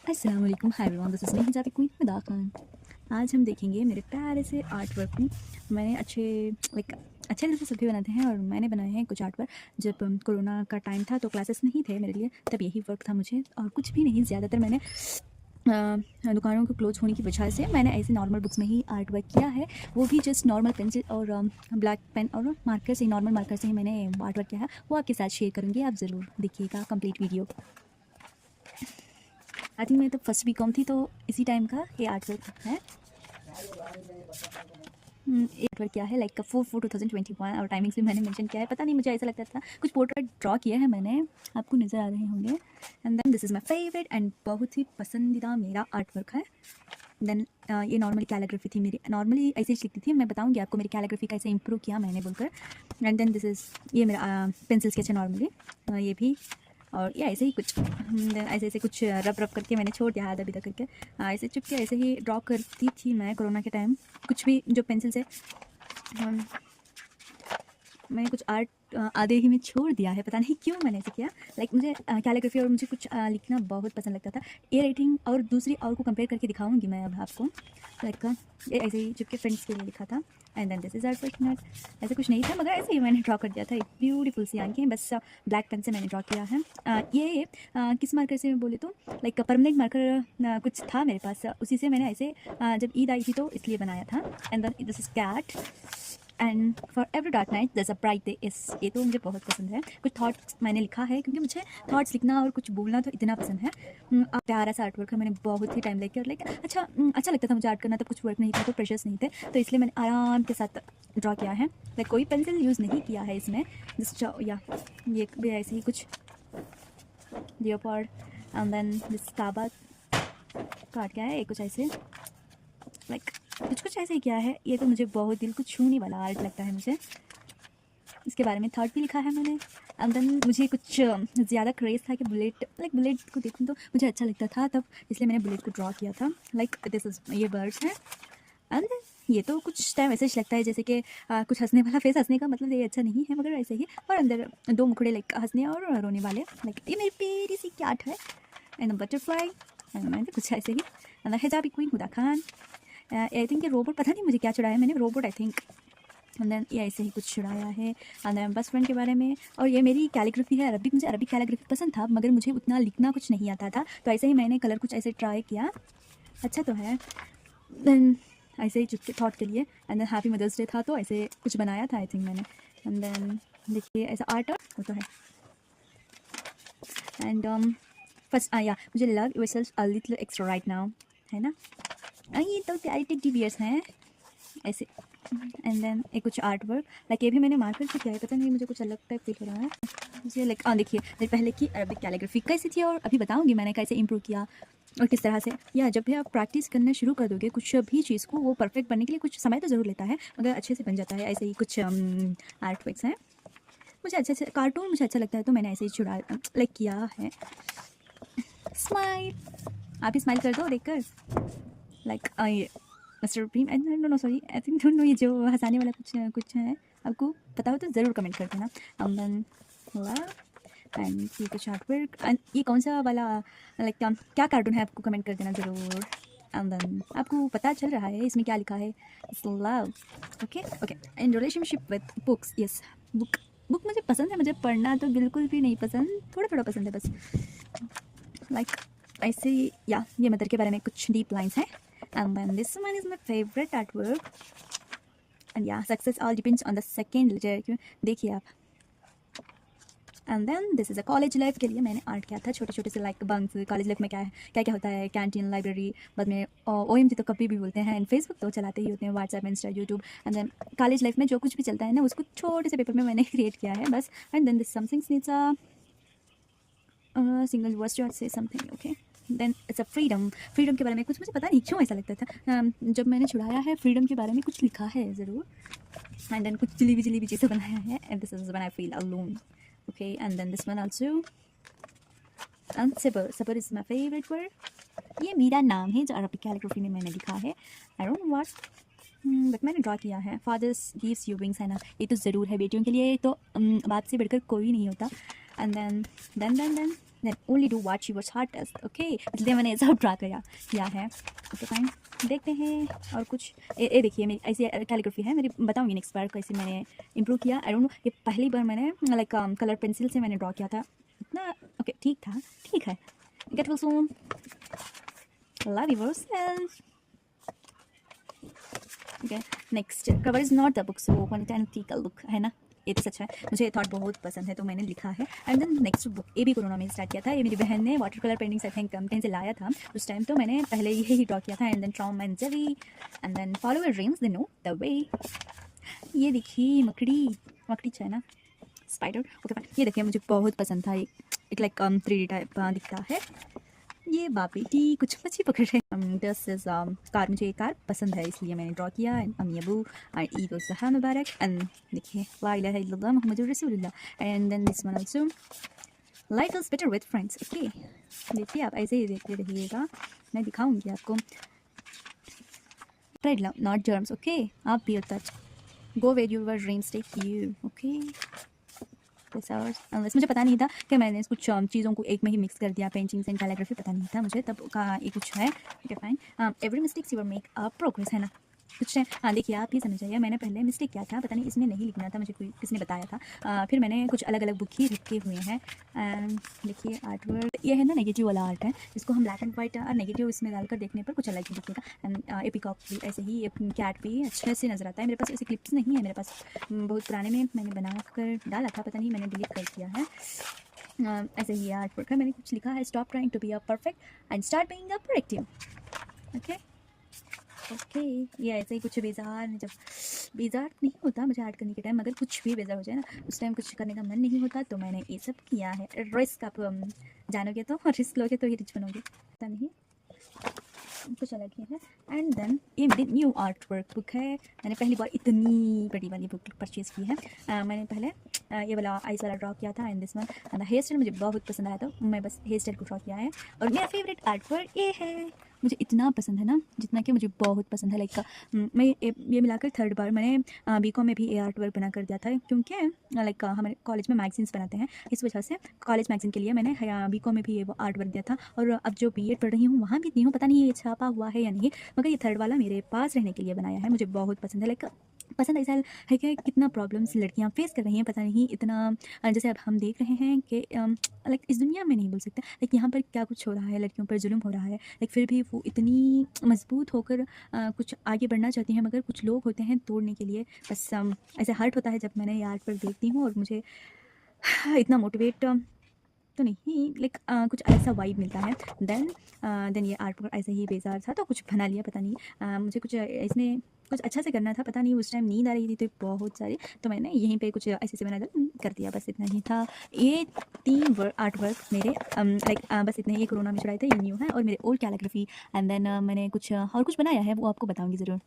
अस्सलाम वालेकुम, hi everyone, this is me hijabi queen Huda Khan. आज हम देखेंगे मेरे प्यारे से आर्ट वर्क में। मैंने अच्छे से सभी बनाते हैं और मैंने बनाए हैं कुछ आर्ट वर्क। जब कोरोना का टाइम था तो क्लासेस नहीं थे मेरे लिए, तब यही वर्क था मुझे और कुछ भी नहीं। ज़्यादातर मैंने दुकानों को क्लोज होने की वजह से मैंने ऐसे नॉर्मल बुक्स में ही आर्ट वर्क किया है, वो भी जस्ट नॉर्मल पेंसिल और ब्लैक पेन और मार्कर से, नॉर्मल मार्कर से ही मैंने आर्ट वर्क किया है। वो आपके साथ शेयर करूँगी, आप ज़रूर देखिएगा कंप्लीट वीडियो। आई थिंक मैं तो फर्स्ट बीकॉम थी, तो इसी टाइम का ये आर्ट वर्क है। आर्ट वर्क क्या है, लाइक 4/4/2021 और टाइमिंग्स भी मैंने मेंशन किया है। पता नहीं, मुझे ऐसा लगता था कुछ पोर्ट्रेट ड्रॉ किया है मैंने, आपको नज़र आ रहे होंगे। And then this is my favourite and बहुत ही पसंदीदा मेरा आर्ट वर्क है। देन ये नॉर्मली कैलीग्राफी थी मेरी, नॉर्मली ऐसे ही लिखती थी। मैं बताऊंगी आपको मेरी कैलीग्राफी कैसे इंप्रूव किया मैंने बोलकर। एंड देन दिस इज़ ये मेरा पेंसिल स्केच है नॉर्मली, ये भी। और ये ऐसे ही कुछ ऐसे ऐसे कुछ रब रब करके मैंने छोड़ दिया आधा तक करके। ऐसे चुपके ऐसे ही ड्रॉ करती थी मैं कोरोना के टाइम, कुछ भी जो पेंसिल से। मैंने कुछ आर्ट आधे ही में छोड़ दिया है, पता नहीं क्यों मैंने ऐसे किया। लाइक मुझे कैलीग्राफी और मुझे कुछ लिखना बहुत पसंद लगता था। ये राइटिंग और दूसरी और को कंपेयर करके दिखाऊंगी मैं अब आपको। लाइक ये ऐसे ही चुपके फ्रेंड्स के लिए लिखा था। And then this is art work not, ऐसे कुछ नहीं था मगर ऐसे ही मैंने ड्रॉ कर दिया था। एक ब्यूटीफुल सी आंखें, बस ब्लैक पेन से मैंने ड्रॉ किया है। ये किस मार्कर से बोले तो लाइक परमानेंट मार्कर कुछ था मेरे पास, उसी से मैंने ऐसे जब ईद आई थी तो इसलिए बनाया था। And then this is cat and for every dark night there is a bright day इस, ये तो मुझे बहुत पसंद है। कुछ थॉट्स मैंने लिखा है क्योंकि मुझे थॉट्स लिखना और कुछ बोलना तो इतना पसंद है। प्यारा सा आर्ट वर्क है, मैंने बहुत ही टाइम लेके और लाइक अच्छा लगता था मुझे आर्ट करना। तब कुछ वर्क नहीं था तो प्रेशर्स नहीं थे, तो इसलिए मैंने आराम के साथ ड्रॉ किया है। लाइक कोई पेंसिल यूज़ नहीं किया है इसमें, जस्ट या ये भी ऐसे ही कुछ लियोपार्ड। एंड देन दिस काबा काट क्या है, ये कुछ ऐसे लाइक कुछ ऐसे ही किया है। ये तो मुझे बहुत दिल को छूने वाला आर्ट लगता है मुझे। इसके बारे में थॉट भी लिखा है मैंने। एंड देन मुझे कुछ ज़्यादा क्रेज़ था कि बुलेट को देखूं तो मुझे अच्छा लगता था तब, इसलिए मैंने बुलेट को ड्रॉ किया था। लाइक दिस इज ये बर्ड्स है। एंड ये तो कुछ टाइम ऐसे ही लगता है जैसे कि कुछ हंसने वाला फेस, हंसने का मतलब ये अच्छा नहीं है मगर ऐसे ही, और अंदर दो मुखड़े लाइक हंसने और रोने वाले। लाइक ये मेरी प्यारी सी कैट है। एंड बटरफ्लाई एंड कुछ ऐसे ही। And hijabi queen Huda Khan. I think ये रोबोट, पता नहीं मुझे क्या चढ़ाया मैंने, robot I think. And then ये ऐसे ही कुछ चढ़ाया है। एंड देन बेस्ट फ्रेंड के बारे में। और ये मेरी कैलीग्राफी है अरबिक, मुझे अरबिक कैलीग्राफी पसंद था मगर मुझे उतना लिखना कुछ नहीं आता था, तो ऐसे ही मैंने कलर कुछ ऐसे ट्राई किया, अच्छा तो है। देन ऐसे ही चुटके थॉट के लिए। And then happy Mother's Day था तो ऐसे कुछ बनाया था आई थिंक मैंने। एंड देन देखिए ऐसा आर्ट वो तो है। एंड फर्स्ट या मुझे love yourself a little extra right now, है ना। ये तो प्यारे टेडी बियर्स हैं ऐसे। एंड देन एक कुछ आर्ट वर्क, लाइक ये भी मैंने मार्कर से किया है, पता नहीं मुझे कुछ अलग टाइप फील हो रहा है मुझे। लाइक देखिए पहले की अरबिक कैलीग्राफी कैसी थी और अभी बताऊंगी मैंने कैसे इंप्रूव किया और किस तरह से। या जब भी आप प्रैक्टिस करना शुरू कर दोगे कुछ भी चीज़ को, वो परफेक्ट बनने के लिए कुछ समय तो ज़रूर लेता है मगर अच्छे से बन जाता है। ऐसे ही कुछ आर्ट वर्क्स हैं मुझे अच्छे कार्टून मुझे अच्छा लगता है तो मैंने ऐसे ही छुड़ा लाइक किया है। स्माइल, आप ही स्माइल कर दो देखकर। लाइक ये mister Bheem, no sorry I think don't know, ये जो हंसाने वाला कुछ है, आपको पता हो तो ज़रूर कमेंट कर देना। एंड देन एंड ये कुछ आर्ट वर्क। एंड ये कौन सा वाला लाइक क्या कार्टून है आपको कमेंट कर देना ज़रूर। एंड देन आपको पता चल रहा है इसमें क्या लिखा है, love. Okay in relationship with books, yes book मुझे पसंद है, मुझे पढ़ना तो बिल्कुल भी नहीं पसंद, थोड़ा थोड़ा पसंद है बस। लाइक ऐसे ही या ये मदर के बारे में कुछ डीप लाइन्स हैं। And then this one is my favorite artwork. And yeah, success all depends on the second letter, देखिए आप। And then this is a college life के लिए मैंने आर्ट किया था, छोटे छोटे से लाइक बंक्स। कॉलेज लाइफ में क्या क्या होता है, कैंटीन, लाइब्रेरी, बाद में OMG तो कभी भी बोलते हैं, एंड फेसबुक तो चलाते ही होते हैं, WhatsApp, Insta, YouTube. And then college life में जो कुछ भी चलता है ना उसको छोटे से पेपर में मैंने क्रिएट किया है बस। And then this something needs a single words to say something, okay. Then it's a freedom के बारे में कुछ, मुझे पता नहीं क्यों ऐसा लगता था जब मैंने छुड़ाया है फ्रीडम के बारे में कुछ लिखा है ज़रूर। एंड देन कुछ जलीबी चीज़ें बनाया है। And this is when I feel alone, okay. And then this one also. And sabr is my favourite word. ये मेरा नाम है जो अरबिक कैलीग्राफी में मैंने लिखा है, I don't know what but मैंने ड्रॉ किया है। फादर्स गिव्स यू विंग्स, है ना, ये तो ज़रूर है, बेटियों के लिए तो बाप से बढ़कर कोई नहीं होता। And then then only do what your heart does. Okay, इसलिए मैंने सब ड्रा किया है। ओके फाइन, देखते हैं और कुछ। ये देखिए मेरी ऐसी कैलीग्राफी है मेरी, बताऊंगी नेक्स्ट बार कैसे मैंने इंप्रूव किया। आई डोंट नो, ये पहली बार मैंने लाइक कलर पेंसिल से मैंने ड्रॉ किया था इतना। ओके ठीक था, ठीक है। Get well soon, love yourself. Okay next, cover is not the book so one can take a look, है ना। ये तो सच है, मुझे ये थॉट बहुत पसंद है तो मैंने लिखा है। एंड देन नेक्स्ट बुक, ये भी कोरोना में स्टार्ट किया था। ये मेरी बहन ने water colour paintings I think 10 से लाया था उस टाइम, तो मैंने पहले यही ड्रॉ किया था। And then Tom and Jerry and then follow your dreams, they know the way. ये देखिए मकड़ी चाइना स्पाइडर। ओके फाइन, ये देखिए मुझे बहुत पसंद था। एक लाइक 3D टाइप दिखता है। ये बापी की कुछ मच्छी पकड़ रहे। दिस इज कार, मुझे ये कार पसंद है इसलिए मैंने ड्रॉ किया। एंड अम्मी अबू एंड ईद उल ज़ुहा मुबारक। एंड देखिए ला इलाहा इल्लल्लाह मुहम्मदुर रसूलुल्लाह। And then this one also, life is better with friends. Okay देखिए आप ऐसे ही देखते रहिएगा, मैं दिखाऊंगी आपको। Trade love not germs. Okay, आप भी touch, go where your dreams take you. Okay unless, मुझे पता नहीं था कि मैंने कुछ चीज़ों को एक में ही मिक्स कर दिया, पेंटिंग्स एंड कैलीग्राफी, पता नहीं था मुझे तब का ये कुछ है। Okay fine, every mistakes your make progress, है ना कुछ है। हाँ देखिए आप ये समझ जाइए, मैंने पहले मिस्टेक किया था, पता नहीं इसमें नहीं लिखना था, मुझे कोई किसने बताया था। फिर मैंने कुछ अलग अलग बुक ही लिखे हुए हैं। एंड देखिए आर्ट वर्क, ये है ना नेगेटिव वाला आर्ट है, इसको हम ब्लैक एंड वाइट और नेगेटिव इसमें डालकर देखने पर कुछ अलग ही दिखेगा। एंड ए पीकॉक भी ऐसे ही, कैट भी अच्छे से नजर आता है। मेरे पास ऐसे क्लिप्स नहीं है, मेरे पास बहुत पुराने में मैंने बना कर डाला था, पता नहीं मैंने डिलीट कर दिया है। ऐसे ही आर्ट वर्क है, मैंने कुछ लिखा है, stop trying to be a perfect and start being a productive. Okay ये ऐसे ही कुछ बेजार में, जब बेजार नहीं होता मुझे आर्ट करने के टाइम, अगर कुछ भी बेजार हो जाए ना उस टाइम कुछ करने का मन नहीं होता, तो मैंने ये सब किया है। रिस्क आप जानोगे तो, और रिस्क लोगे तो ही रिच बनोगे, पता नहीं कुछ अलग ही है। एंड देन ये मेरी न्यू आर्ट वर्क बुक है, मैंने पहली बार इतनी बड़ी वाली बुक परचेज़ की है। मैंने पहले ये वाला आइस वाला ड्रॉ किया था। And this one, and hairstyle मुझे बहुत पसंद आया, तो मैं बस हेयर स्टाइल को ड्रॉ किया है। और मेरा फेवरेट आर्ट वर्क ये है, मुझे इतना पसंद है ना, जितना कि मुझे बहुत पसंद है। लाइक मैं ये मिलाकर थर्ड बार मैंने बीकॉम में भी ये आर्ट वर्क बना कर दिया था, क्योंकि लाइक हमारे कॉलेज में मैगजीन्स बनाते हैं, इस वजह से कॉलेज मैगजीन के लिए मैंने बीकॉम में भी ये वो आर्ट वर्क दिया था। और अब जो बीएड पढ़ रही हूँ वहाँ भी दी हूँ, पता नहीं ये छापा हुआ है या नहीं, मगर ये थर्ड वाला मेरे पास रहने के लिए बनाया है। मुझे बहुत पसंद है, लाइक पसंद ऐसा है कि कितना प्रॉब्लम्स लड़कियां फेस कर रही हैं, पता नहीं इतना। जैसे अब हम देख रहे हैं कि लाइक इस दुनिया में नहीं बोल सकते, लाइक यहाँ पर क्या कुछ हो रहा है, लड़कियों पर जुल्म हो रहा है, लाइक फिर भी वो इतनी मजबूत होकर कुछ आगे बढ़ना चाहती हैं, मगर कुछ लोग होते हैं तोड़ने के लिए। बस ऐसे हर्ट होता है जब मैंने ये आर्ट पर देखती हूँ, और मुझे इतना मोटिवेट तो नहीं, लाइक कुछ अलग सा वाइब मिलता है। देन ये आर्ट वर्क ऐसे ही बेजार था तो कुछ बना लिया, पता नहीं मुझे कुछ इसमें कुछ अच्छा से करना था, पता नहीं उस टाइम नींद आ रही थी तो बहुत सारी, तो मैंने यहीं पे कुछ ऐसे से बना कर दिया, बस इतना ही था। ये 3 आर्ट वर्क मेरे लाइक बस इतने ही कोरोना में चढ़ाए थे, ये न्यू है। और मेरे ओल्ड कैलीग्राफी, एंड देन मैंने कुछ और कुछ बनाया है, वो आपको बताऊँगी ज़रूर।